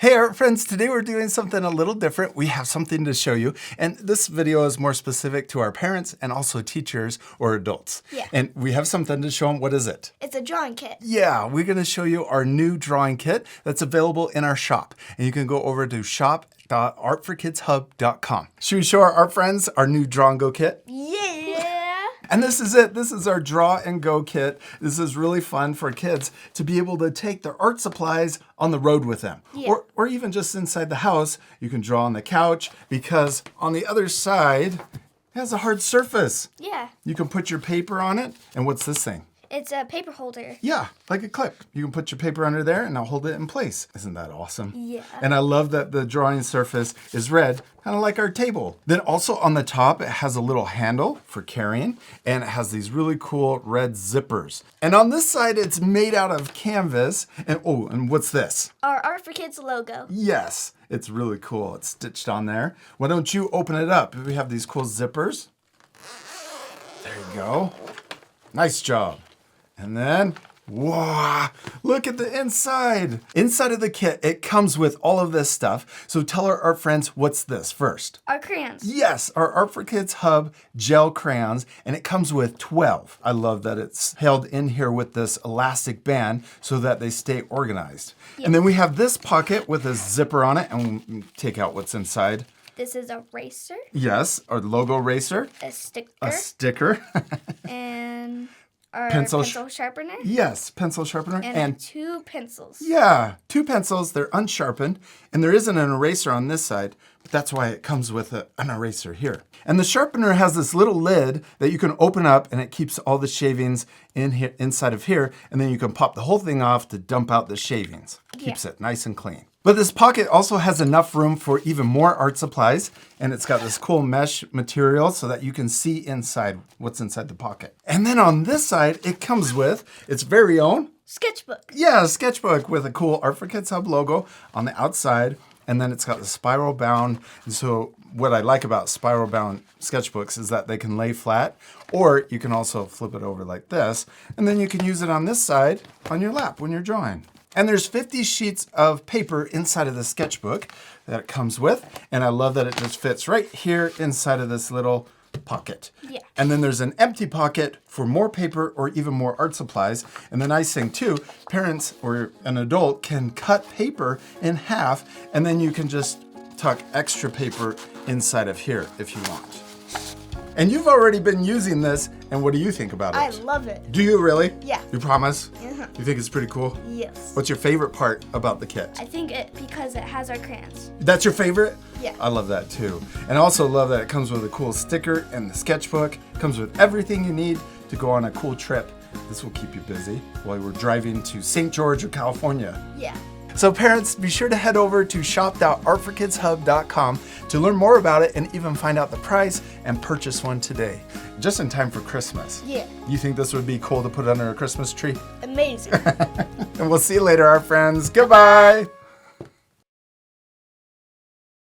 Hey, our friends, today we're doing something a little different. We have something to show you. And this video is more specific to our parents and also teachers or adults. Yeah. And we have something to show them. What is it? It's a drawing kit. Yeah, we're going to show you our new drawing kit that's available in our shop. And you can go over to shop.artforkidshub.com. Should we show our art friends our new Draw and Go kit? Yeah. And this is it. This is our Draw and Go kit. This is really fun for kids to be able to take their art supplies on the road with them. Yeah. Or even just inside the house. You can draw on the couch because on the other side, it has a hard surface. Yeah. You can put your paper on it. And what's this thing? It's a paper holder. Yeah, like a clip. You can put your paper under there and I'll hold it in place. Isn't that awesome? Yeah. And I love that the drawing surface is red, kind of like our table. Then also on the top, it has a little handle for carrying and it has these really cool red zippers. And on this side, it's made out of canvas. And oh, and what's this? Our Art for Kids logo. Yes, it's really cool. It's stitched on there. Why don't you open it up? We have these cool zippers. There you go. Nice job. And then, wow, look at the inside. Inside of the kit, it comes with all of this stuff. So tell our art friends, what's this first? Our crayons. Yes, our Art for Kids Hub gel crayons, and it comes with 12. I love that it's held in here with this elastic band so that they stay organized. Yeah. And then we have this pocket with a zipper on it, and we'll take out what's inside. This is a eraser. Yes, our logo eraser. A sticker. A sticker. And our Pencil pencil sharpener. Yes, pencil sharpener. And 2 pencils. Yeah, 2 pencils. They're unsharpened. And there isn't an eraser on this side, but that's why it comes with an eraser here. And the sharpener has this little lid that you can open up and it keeps all the shavings in here, inside of here. And then you can pop the whole thing off to dump out the shavings. Keeps it nice and clean. But this pocket also has enough room for even more art supplies. And it's got this cool mesh material so that you can see inside what's inside the pocket. And then on this side, it comes with its very own Sketchbook. yeah, a sketchbook with a cool Art for Kids Hub logo on the outside. And then it's got the spiral bound. And so what I like about spiral bound sketchbooks is that they can lay flat, or you can also flip it over like this. And then you can use it on this side on your lap when you're drawing. And there's 50 sheets of paper inside of the sketchbook that it comes with. And I love that it just fits right here inside of this little pocket. Yeah. And then there's an empty pocket for more paper or even more art supplies. And the nice thing too, parents or an adult can cut paper in half and then you can just tuck extra paper inside of here if you want. And you've already been using this, and what do you think about it? I love it. Do you really? Yeah. You promise? Uh-huh. You think it's pretty cool? Yes. What's your favorite part about the kit? I think it because it has our crayons. That's your favorite? Yeah. I love that too. And I also love that it comes with a cool sticker and the sketchbook. It comes with everything you need to go on a cool trip. This will keep you busy while we're driving to St. George or California. Yeah. So parents, be sure to head over to shop.artforkidshub.com to learn more about it and even find out the price and purchase one today. Just in time for Christmas. Yeah. You think this would be cool to put under a Christmas tree? Amazing. And we'll see you later, our friends. Goodbye.